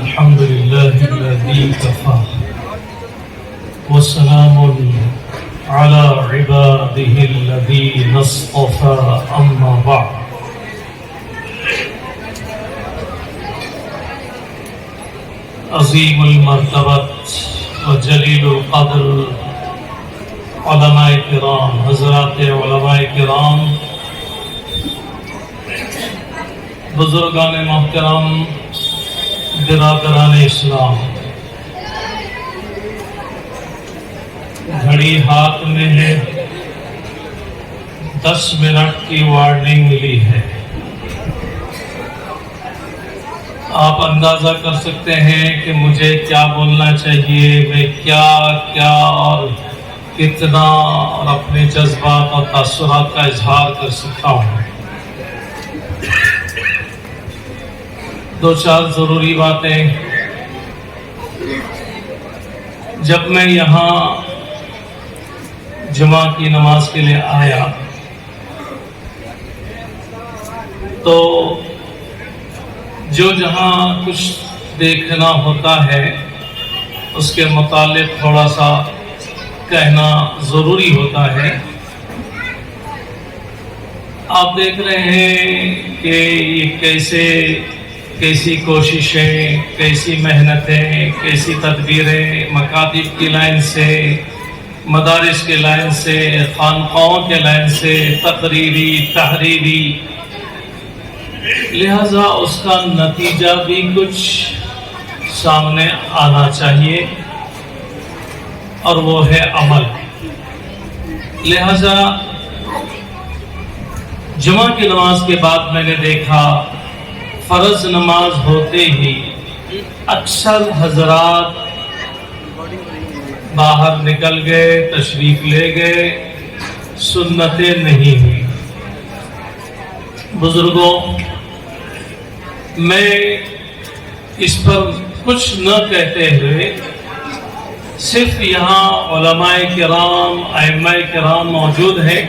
الحمد لله الذي كفى وسلام على عباده الذين اصطفى أما بعد عظیم المرتبت و جلیل القدر علماء کرام، حضرات علماء کرام، بزرگان محترم، برادران اسلام، گھڑی ہاتھ میں ہے، 10 منٹ کی وارننگ ملی ہے۔ آپ اندازہ کر سکتے ہیں کہ مجھے کیا بولنا چاہیے، میں کیا اور کتنا اور اپنے جذبات اور تاثرات کا اظہار کر سکتا ہوں۔ 2-4 ضروری باتیں۔ جب میں یہاں جمعہ کی نماز کے لیے آیا تو جو جہاں کچھ دیکھنا ہوتا ہے اس کے متعلق تھوڑا سا کہنا ضروری ہوتا ہے۔ آپ دیکھ رہے ہیں کہ یہ کیسی کوششیں، کیسی محنتیں، کیسی تدبیریں مکاتب کی لائن سے، مدارس کے لائن سے، خانقاہوں کے لائن سے، تقریری، تحریری، لہذا اس کا نتیجہ بھی کچھ سامنے آنا چاہیے اور وہ ہے عمل۔ لہذا جمعہ کی نماز کے بعد میں نے دیکھا فرض نماز ہوتے ہی اکثر حضرات باہر نکل گئے، تشریف لے گئے، سنتیں نہیں ہوئی۔ بزرگوں، میں اس پر کچھ نہ کہتے ہوئے صرف یہاں علماء کرام، ائمہ کرام موجود ہیں،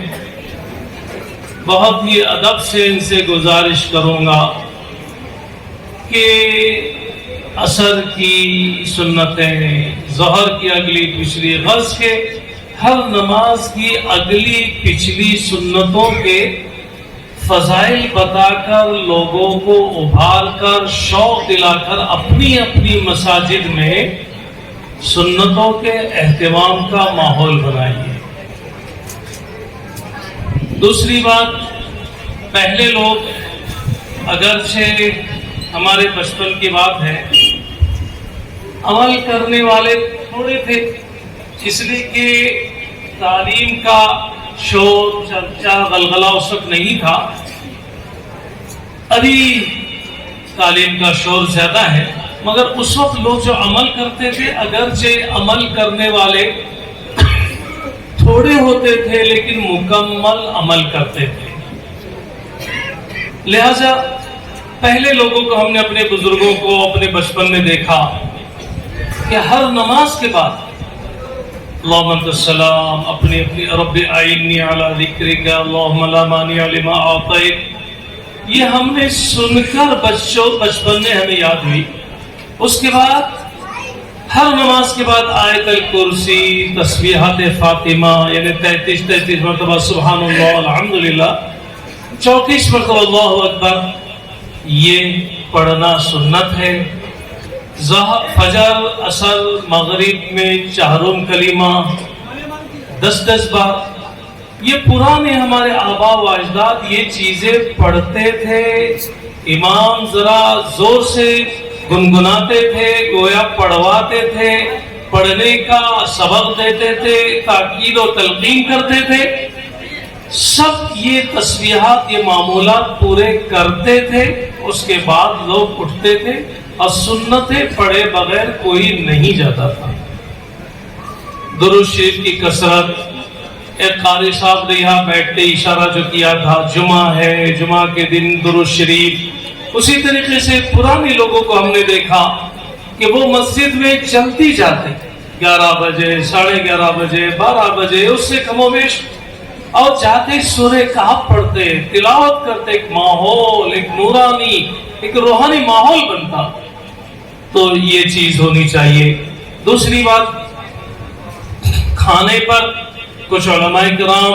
بہت ہی ادب سے ان سے گزارش کروں گا کہ عصر کی سنتیں، ظہر کی اگلی پچھلی، غرض کے ہر نماز کی اگلی پچھلی سنتوں کے فضائل بتا کر، لوگوں کو ابھار کر، شوق دلا کر اپنی اپنی مساجد میں سنتوں کے اہتمام کا ماحول بنائیے۔ دوسری بات، پہلے لوگ، اگرچہ ہمارے بچپن کی بات ہے، عمل کرنے والے تھوڑے تھے، اس لیے کہ تعلیم کا شور، چرچا، غلغلہ اس وقت نہیں تھا۔ ابھی تعلیم کا شور زیادہ ہے، مگر اس وقت لوگ جو عمل کرتے تھے، اگرچہ عمل کرنے والے تھوڑے ہوتے تھے لیکن مکمل عمل کرتے تھے۔ لہذا پہلے لوگوں کو، ہم نے اپنے بزرگوں کو اپنے بچپن میں دیکھا کہ ہر نماز کے بعد اللہم انت السلام، اپنی رب اعنی علی ذکرک، اللہم لا مانع لما اعطیت، یہ ہم نے سن کر بچپن میں ہمیں یاد ہوئی۔ اس کے بعد ہر نماز کے بعد آیت الکرسی، تسبیحات فاطمہ، یعنی 33 مرتبہ سبحان اللہ، الحمدللہ، 34 مرتبہ اللہ اکبر، یہ پڑھنا سنت ہے۔ فجر، عصر، مغرب میں چہارم کلمہ 10 بار، یہ پرانے ہمارے آباء و اجداد یہ چیزیں پڑھتے تھے۔ امام ذرا زور سے گنگناتے تھے، گویا پڑھواتے تھے، پڑھنے کا سبق دیتے تھے، تاکید و تلقین کرتے تھے، سب یہ تسبیحات، یہ معمولات پورے کرتے تھے۔ اس کے بعد لوگ اٹھتے تھے اور سنتیں پڑھے بغیر کوئی نہیں جاتا تھا۔ درود شریف کی کثرت، ایک قاری صاحب نے یہاں بیٹھتے اشارہ جو کیا تھا، جمعہ ہے، جمعہ کے دن درود شریف، اسی طریقے سے پرانے لوگوں کو ہم نے دیکھا کہ وہ مسجد میں چلتی جاتے، 11 بجے، 11:30 بجے، 12 بجے، اس سے کم و بیش، اور جاتے سورہ کہف پڑھتے، تلاوت کرتے، ایک ماحول، ایک نورانی، ایک روحانی ماحول بنتا۔ تو یہ چیز ہونی چاہیے۔ دوسری بات، کھانے پر کچھ علماء کرام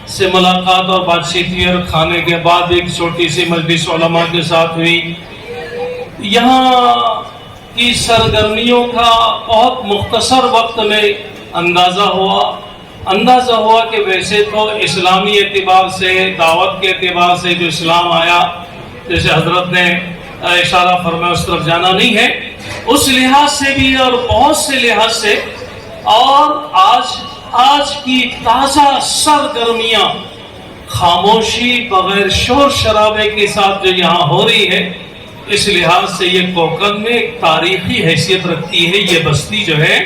سے ملاقات اور بات چیت ہوئی، اور کھانے کے بعد ایک چھوٹی سی مجلس علماء کے ساتھ ہوئی۔ یہاں کی سرگرمیوں کا بہت مختصر وقت میں اندازہ ہوا کہ ویسے تو اسلامی اعتبار سے، دعوت کے اعتبار سے جو اسلام آیا، جیسے حضرت نے اشارہ فرمایا اس طرف جانا نہیں ہے، اس لحاظ سے بھی اور بہت سے لحاظ سے، اور آج کی تازہ سرگرمیاں خاموشی بغیر شور شرابے کے ساتھ جو یہاں ہو رہی ہے، اس لحاظ سے یہ کوکن میں ایک تاریخی حیثیت رکھتی ہے۔ یہ بستی جو ہے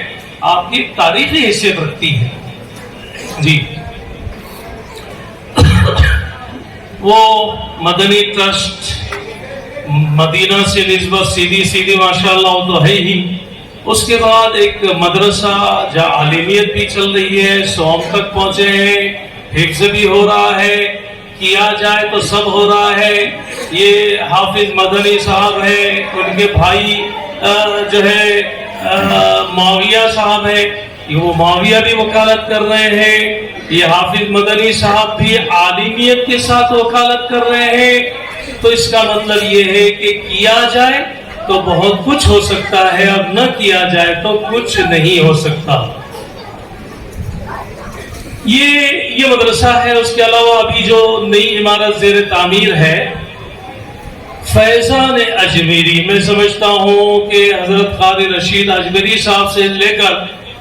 آپ کی تاریخی حیثیت رکھتی ہے جی۔ وہ مدنی ٹرسٹ مدینہ سے نسبت سیدھی ماشاءاللہ وہ تو ہے ہی، اس کے بعد ایک مدرسہ جہاں عالمیت بھی چل رہی ہے، 100 تک پہنچے ہیں، حفظ بھی ہو رہا ہے، کیا جائے تو سب ہو رہا ہے۔ یہ حافظ مدنی صاحب ہے، ان کے بھائی جو ہے معاویہ صاحب ہے، وہ معاویہ بھی وکالت کر رہے ہیں، یہ حافظ مدنی صاحب بھی عالمیت کے ساتھ وکالت کر رہے ہیں۔ تو اس کا مطلب یہ ہے کہ کیا جائے تو بہت کچھ ہو سکتا ہے، اور نہ کیا جائے تو کچھ نہیں ہو سکتا۔ یہ مدرسہ ہے۔ اس کے علاوہ ابھی جو نئی عمارت زیر تعمیر ہے، فیضان اجمیری، میں سمجھتا ہوں کہ حضرت قاری رشید اجمیری صاحب سے لے کر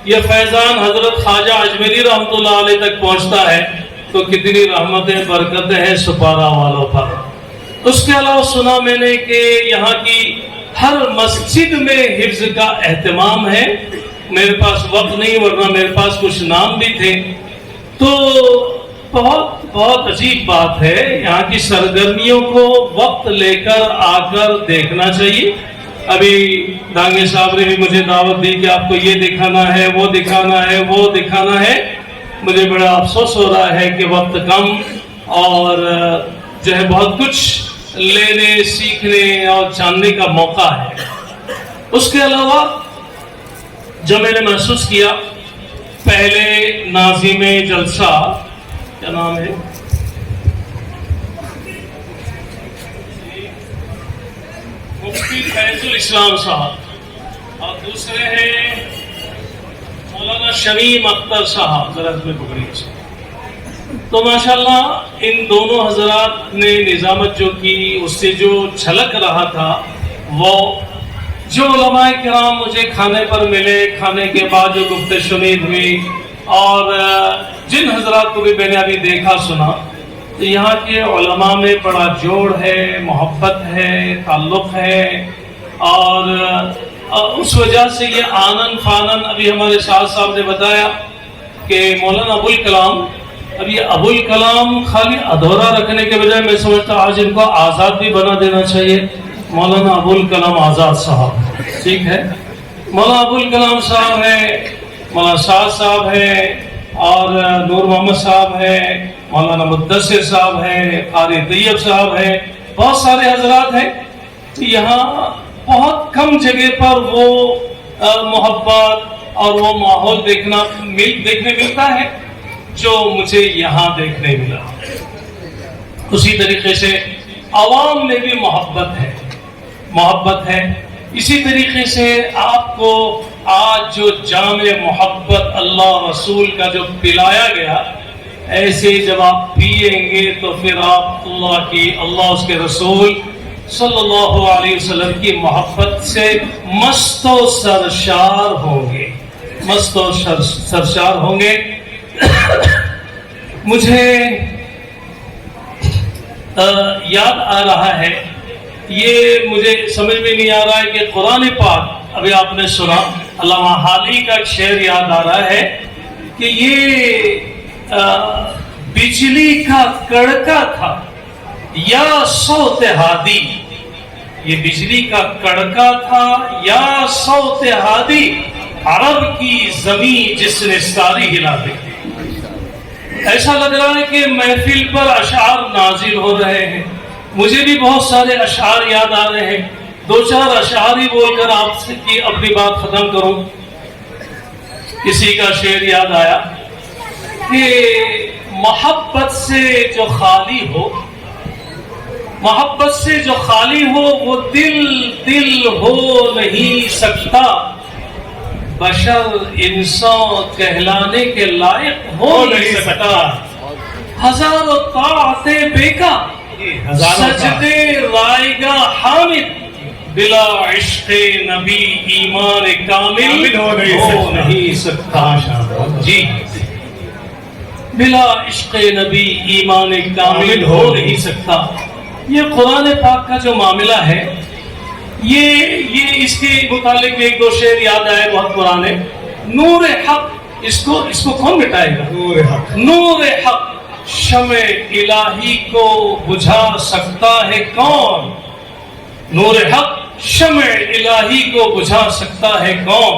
یہ فیضان حضرت خواجہ اجمیری رحمۃ اللہ علیہ تک پہنچتا ہے، تو کتنی رحمتیں برکتیں ہیں سپارہ والوں پر۔ اس کے علاوہ سنا میں نے کہ یہاں کی ہر مسجد میں حفظ کا اہتمام ہے۔ میرے پاس وقت نہیں، ورنہ میرے پاس کچھ نام بھی تھے۔ تو بہت عجیب بات ہے، یہاں کی سرگرمیوں کو وقت لے کر آ کر دیکھنا چاہیے۔ ابھی ڈانگے صاحب نے بھی مجھے دعوت دی کہ آپ کو یہ دکھانا ہے، وہ دکھانا ہے، وہ دکھانا ہے۔ مجھے بڑا افسوس ہو رہا ہے کہ وقت کم، اور جو ہے بہت کچھ لینے، سیکھنے اور جاننے کا موقع ہے۔ اس کے علاوہ جو میں نے محسوس کیا، پہلے ناظم جلسہ، کیا نام ہے، مفتی فیض الاسلام صاحب، اور دوسرے ہیں مولانا شمیم اختر صاحب، ذرا اس میں پکڑیے۔ تو ماشاءاللہ ان دونوں حضرات نے نظامت جو کی، اس سے جو جھلک رہا تھا، وہ جو علماء کرام مجھے کھانے پر ملے، کھانے کے بعد جو گفت شنید ہوئی، اور جن حضرات کو بھی میں نے ابھی دیکھا سنا، تو یہاں کے علماء میں بڑا جوڑ ہے، محبت ہے، تعلق ہے، اور اس وجہ سے یہ آنن فانن، ابھی ہمارے ساتھ صاحب نے بتایا کہ مولانا ابوالکلام، اب یہ ابوالکلام خالی ادھورا رکھنے کے بجائے میں سمجھتا آج ان کو آزاد بھی بنا دینا چاہیے، مولانا ابوالکلام آزاد صاحب، ٹھیک ہے۔ مولانا ابوالکلام صاحب ہے، مولانا سعد صاحب ہے، اور نور محمد صاحب ہے، مولانا مدثر صاحب ہے، قاری طیب صاحب ہے، بہت سارے حضرات ہیں۔ یہاں بہت کم جگہ پر وہ محبت اور وہ ماحول دیکھنے ملتا ہے جو مجھے یہاں دیکھنے ملا۔ اسی طریقے سے عوام میں بھی محبت ہے۔ اسی طریقے سے آپ کو آج جو جام محبت اللہ رسول کا جو پلایا گیا، ایسے جب آپ پیئیں گے تو پھر آپ اللہ اس کے رسول صلی اللہ علیہ وسلم کی محبت سے مست و سرشار ہوں گے۔ مجھے یاد آ رہا ہے، یہ مجھے سمجھ میں نہیں آ رہا ہے کہ قرآن پاک، ابھی آپ نے سنا، علامہ حالی کا ایک شعر یاد آ رہا ہے کہ یہ بجلی کا کڑکا تھا یا صوت ہادی، یہ بجلی کا کڑکا تھا یا صوت ہادی، عرب کی زمین جس نے ساری ہلا دی۔ ایسا لگ رہا ہے کہ محفل پر اشعار نازل ہو رہے ہیں۔ مجھے بھی بہت سارے اشعار یاد آ رہے ہیں۔ دو چار اشعار ہی بول کر آپ سے کی اپنی بات ختم کروں. کسی کا شعر یاد آیا کہ محبت سے جو خالی ہو، محبت سے جو خالی ہو وہ دل ہو نہیں سکتا، بشر انسان کہلانے کے لائق ہو نہیں سکتا. ہزاروں طاعتیں بیکار، سجدے رائے گا حامد، بلا عشق نبی ایمان کامل ہو نہیں سکتا. جی، بلا عشق نبی ایمان کامل ہو نہیں سکتا. یہ قرآن پاک کا جو معاملہ ہے، یہ اس کے متعلق ایک دو شعر یاد آئے بہت پرانے. نور حق، اس کو کون مٹائے گا؟ نور حق. نور حق شمع الہی کو بجھا سکتا ہے کون؟ نور حق شمع الہی کو بجھا سکتا ہے کون؟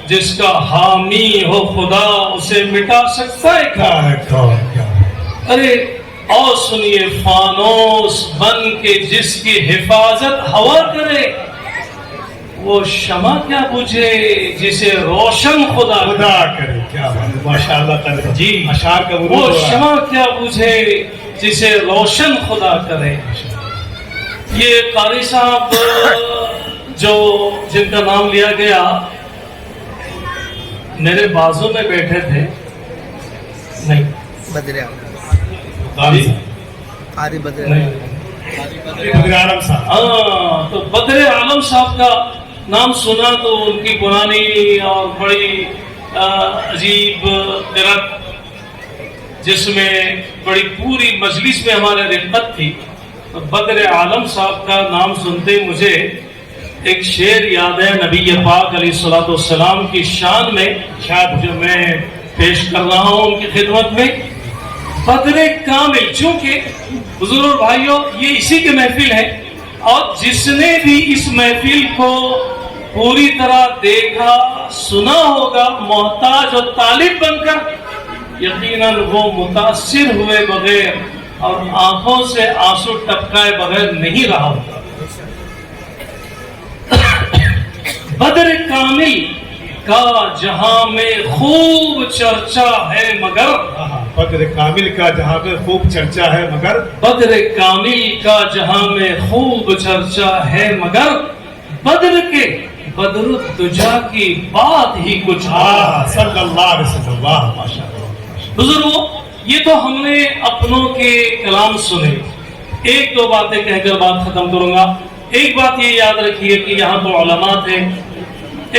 جس کا حامی ہو خدا اسے مٹا سکتا ہے کون؟ ارے اور سنیے، فانوس بن کے جس کی حفاظت ہوا کرے، وہ شمع کیا بجھے جسے روشن خدا کرے. کیا بات، ماشاءاللہ. جی، اشعار کا وہ شمع کیا بجھے جسے روشن خدا کرے. یہ قاری صاحب جن کا نام لیا گیا، میرے بازو میں بیٹھے تھے. نہیں، بدر عالم صاحب. ہاں، تو بدر عالم صاحب کا نام سنا تو ان کی پرانی اور بڑی عجیب قرت، جس میں بڑی پوری مجلس میں ہمارے رفقت تھی. بدر عالم صاحب کا نام سنتے مجھے ایک شعر یاد ہے نبی پاک علیہ الصلوۃ والسلام کی شان میں، شاید جو میں پیش کر رہا ہوں ان کی خدمت میں. بدر کامل، چونکہ حضور اور بھائیوں یہ اسی کے محفل ہے، اور جس نے بھی اس محفل کو پوری طرح دیکھا سنا ہوگا محتاج اور طالب بن کر، یقیناً وہ متاثر ہوئے بغیر اور آنکھوں سے آنسو ٹپکائے بغیر نہیں رہا ہوگا. بدر کامل کا جہاں میں خوب چرچا ہے مگر، بدر کامل کا جہاں میں خوب چرچا ہے مگر، بدر کامل کا جہاں میں خوب چرچا ہے مگر، بدر کے بدر الدجا کی بات ہی کچھ صلی اللہ علیہ وسلم. ماشاءاللہ. بزرگوں، یہ تو ہم نے اپنوں کے کلام سنے. ایک دو باتیں کہہ کر بات ختم کروں گا. ایک بات یہ یاد رکھیے کہ یہاں تو علماء تھے،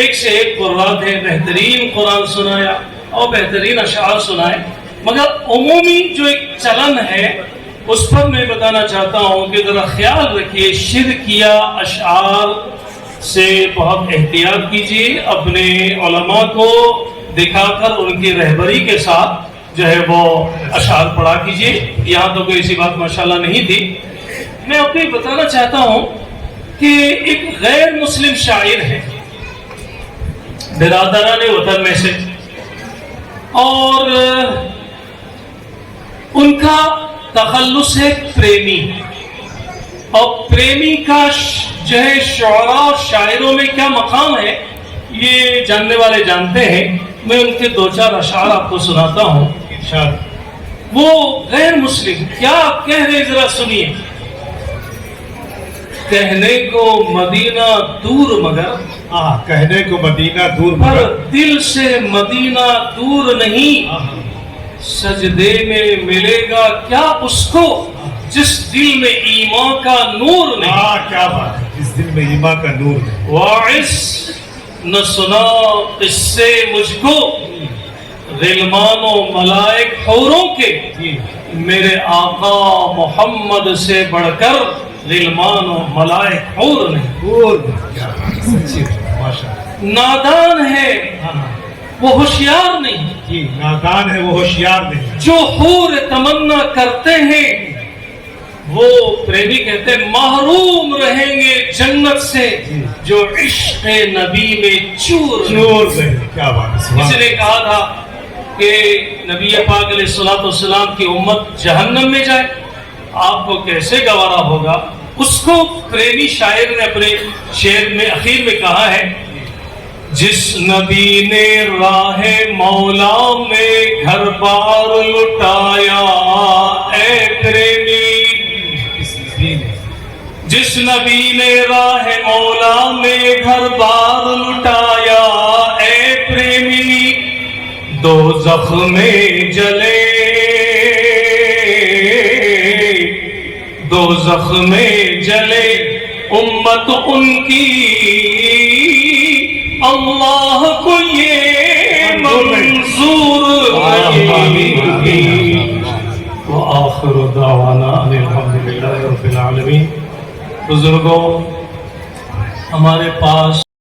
ایک سے ایک قرآن تھے، بہترین قرآن سنایا اور بہترین اشعار سنائے. مگر عمومی جو ایک چلن ہے اس پر میں بتانا چاہتا ہوں کہ ذرا خیال رکھیے، شرکیہ اشعار سے بہت احتیاط کیجیے. اپنے علماء کو دکھا کر ان کی رہبری کے ساتھ جو ہے وہ اشعار پڑھا کیجیے. یہاں تو کوئی ایسی بات ماشاءاللہ نہیں تھی. میں آپ کو بتانا چاہتا ہوں کہ ایک غیر مسلم شاعر ہے برادران وطن میں سے، اور ان کا تخلص ہے پریمی. اور پریمی کا جو ہے شعراء اور شاعروں میں کیا مقام ہے یہ جاننے والے جانتے ہیں. میں ان کے دو چار اشعار آپ کو سناتا ہوں. وہ غیر مسلم کیا کہہ رہے ذرا سنیے. کہنے کو مدینہ دور مگر، کہنے کو مدینہ دور پر مگر، دل سے مدینہ دور نہیں. سجدے میں ملے گا کیا اس کو جس دل میں ایمان کا نور نہیں. کیا بات ہے، جس دل میں ایمان کا نور نہیں. واعظ نہ سنا قصے مجھ کو غلمان و ملائک حوروں کے، میرے آقا محمد سے بڑھ کر غلمان و ملائک حور نہیں. نادان ہے وہ ہوشیار نہیں، نادان ہے وہ ہوشیار نہیں. جو حور تمنا کرتے ہیں وہ پریمی کہتے ہیں محروم رہیں گے جنت سے جو عشق نبی میں چور نہیں. کیا بات ہے. کسی نے کہا تھا کہ نبی پاک علیہ الصلوۃ والسلام کی امت جہنم میں جائے، آپ کو کیسے گوارا ہوگا؟ اس کو پریمی شاعر نے اپنے شعر میں اخیر میں کہا ہے، جس نبی نے راہ مولا میں گھر بار لٹایا اے پریمی، جس نبی نے راہ مولا میں گھر بار لٹایا اے پریمی، دوزخ میں جلے دوزخ میں جلے امت ان کی، اللہ کو یہ منظور نہیں۔ وآخر دعوانا ان الحمدللہ رب العالمین۔ بزرگوں، ہمارے پاس